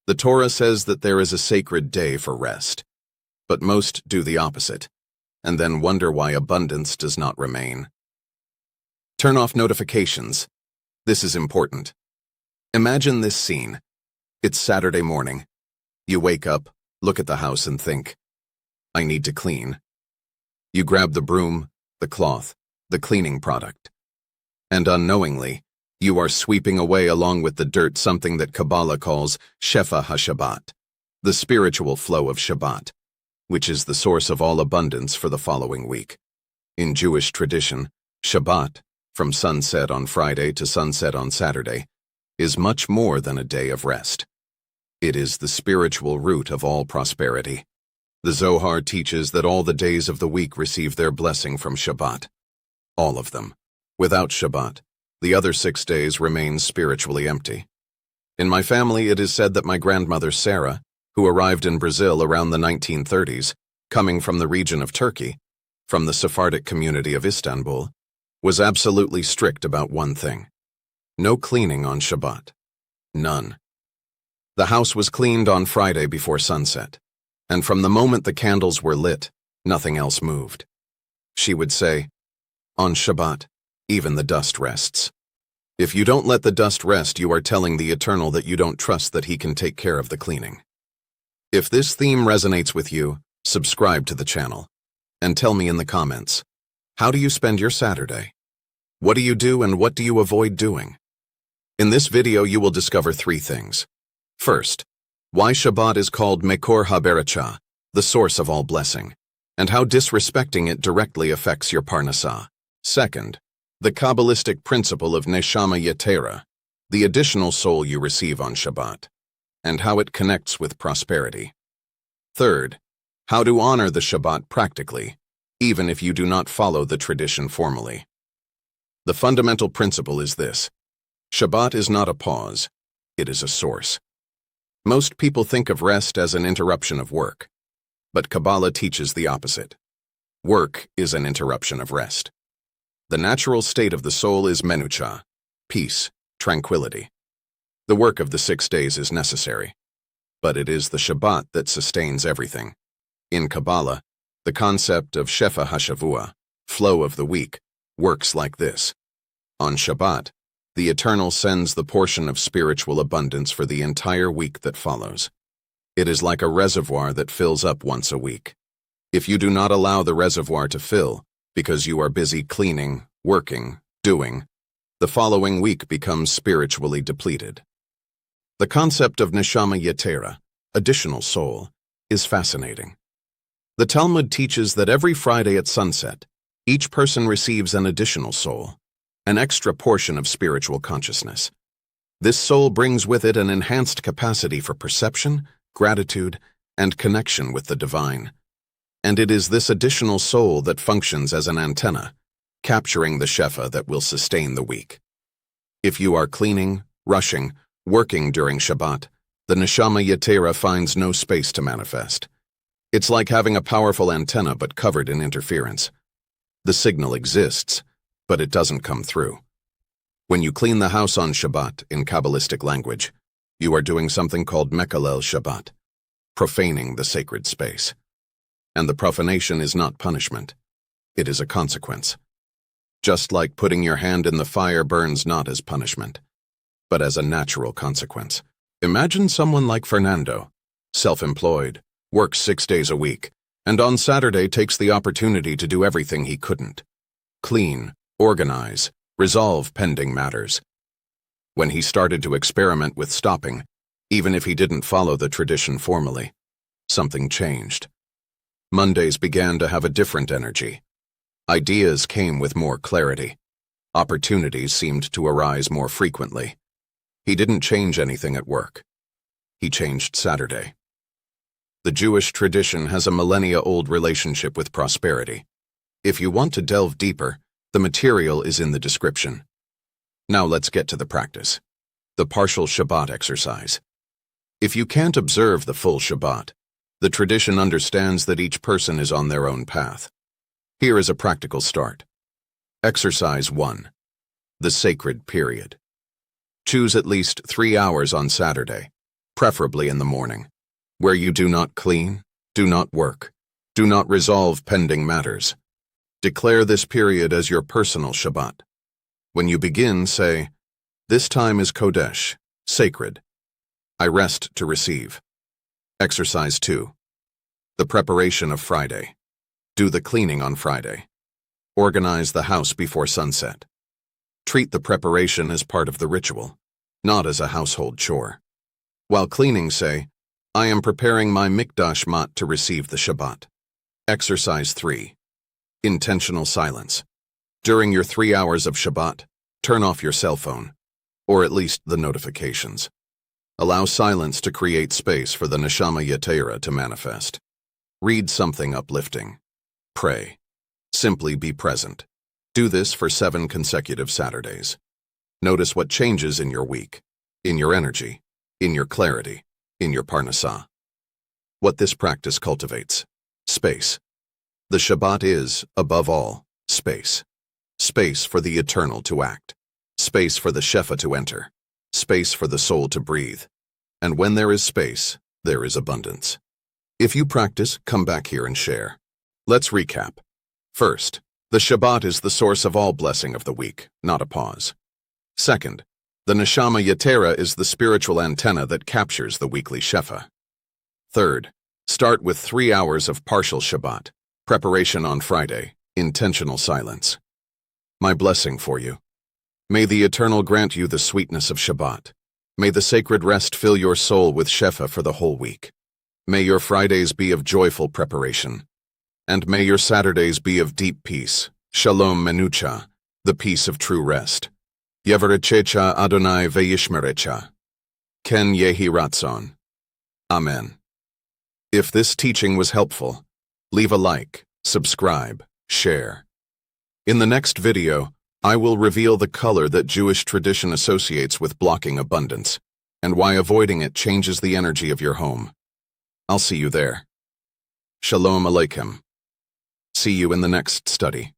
The Torah says that there is a sacred day for rest, but most do the opposite, and then wonder why abundance does not remain. Turn off notifications. This is important. Imagine this scene. It's Saturday morning. You wake up, look at the house and think, I need to clean. You grab the broom, the cloth, the cleaning product, and unknowingly, you are sweeping away along with the dirt something that Kabbalah calls Shefa HaShabbat, the spiritual flow of Shabbat, which is the source of all abundance for the following week. In Jewish tradition, Shabbat, from sunset on Friday to sunset on Saturday, is much more than a day of rest. It is the spiritual root of all prosperity. The Zohar teaches that all the days of the week receive their blessing from Shabbat. All of them. Without Shabbat, the other 6 days remain spiritually empty. In my family, it is said that my grandmother Sarah, who arrived in Brazil around the 1930s, coming from the region of Turkey, from the Sephardic community of Istanbul, was absolutely strict about one thing. No cleaning on Shabbat. None. The house was cleaned on Friday before sunset, and from the moment the candles were lit, nothing else moved. She would say, on Shabbat, even the dust rests. If you don't let the dust rest, you are telling the Eternal that you don't trust that He can take care of the cleaning. If this theme resonates with you, subscribe to the channel, and tell me in the comments, how do you spend your Saturday? What do you do and what do you avoid doing? In this video, you will discover 3 things. First, why Shabbat is called Mekor HaBerakah, the source of all blessing, and how disrespecting it directly affects your parnassah. Second, the Kabbalistic principle of Neshama Yetera, the additional soul you receive on Shabbat, and how it connects with prosperity. Third, how to honor the Shabbat practically, even if you do not follow the tradition formally. The fundamental principle is this: Shabbat is not a pause, it is a source. Most people think of rest as an interruption of work, but Kabbalah teaches the opposite. Work is an interruption of rest. The natural state of the soul is menucha, peace, tranquility. The work of the 6 days is necessary, but it is the Shabbat that sustains everything. In Kabbalah, the concept of Shefa HaShavua, flow of the week, works like this. On Shabbat, the Eternal sends the portion of spiritual abundance for the entire week that follows. It is like a reservoir that fills up once a week. If you do not allow the reservoir to fill, because you are busy cleaning, working, doing, the following week becomes spiritually depleted. The concept of Neshama Yetera, additional soul, is fascinating. The Talmud teaches that every Friday at sunset, each person receives an additional soul, an extra portion of spiritual consciousness. This soul brings with it an enhanced capacity for perception, gratitude, and connection with the divine. And it is this additional soul that functions as an antenna, capturing the Shefa that will sustain the week. If you are cleaning, rushing, working during Shabbat, the Neshama Yetera finds no space to manifest. It's like having a powerful antenna but covered in interference. The signal exists, but it doesn't come through. When you clean the house on Shabbat, in Kabbalistic language, you are doing something called Mekalel Shabbat, profaning the sacred space. And the profanation is not punishment. It is a consequence. Just like putting your hand in the fire burns not as punishment, but as a natural consequence. Imagine someone like Fernando, self-employed, works 6 days a week, and on Saturday takes the opportunity to do everything he couldn't. Clean, organize, resolve pending matters. When he started to experiment with stopping, even if he didn't follow the tradition formally, something changed. Mondays began to have a different energy. Ideas came with more clarity. Opportunities seemed to arise more frequently. He didn't change anything at work. He changed Saturday. The Jewish tradition has a millennia-old relationship with prosperity. If you want to delve deeper, the material is in the description. Now let's get to the practice. The partial Shabbat exercise. If you can't observe the full Shabbat, the tradition understands that each person is on their own path. Here is a practical start. Exercise 1. The sacred period. Choose at least 3 hours on Saturday, preferably in the morning, where you do not clean, do not work, do not resolve pending matters. Declare this period as your personal Shabbat. When you begin, say, "This time is Kodesh, sacred. I rest to receive." Exercise 2. The preparation of Friday. Do the cleaning on Friday. Organize the house before sunset. Treat the preparation as part of the ritual, not as a household chore. While cleaning, say, "I am preparing my mikdash mat to receive the Shabbat." Exercise 3. Intentional silence. During your 3 hours of Shabbat, turn off your cell phone, or at least the notifications. Allow silence to create space for the neshama yetera to manifest. Read something uplifting. Pray. Simply be present. Do this for 7 consecutive Saturdays. Notice what changes in your week, in your energy, in your clarity, in your parnassah. What this practice cultivates: space. The Shabbat is, above all, space. Space for the eternal to act. Space for the Shefa to enter. Space for the soul to breathe. And when there is space, there is abundance. If you practice, come back here and share. Let's recap. First, the Shabbat is the source of all blessing of the week, not a pause. Second, the neshama yetera is the spiritual antenna that captures the weekly Shefa. Third, start with 3 hours of partial Shabbat, preparation on Friday, intentional silence. My blessing for you. May the Eternal grant you the sweetness of Shabbat. May the sacred rest fill your soul with Shefa for the whole week. May your Fridays be of joyful preparation. And may your Saturdays be of deep peace, Shalom Menucha, the peace of true rest. Yevarechecha Adonai Ve'yishmerecha. Ken Yehi Ratzon. Amen. If this teaching was helpful, leave a like, subscribe, share. In the next video, I will reveal the color that Jewish tradition associates with blocking abundance, and why avoiding it changes the energy of your home. I'll see you there. Shalom Aleichem. See you in the next study.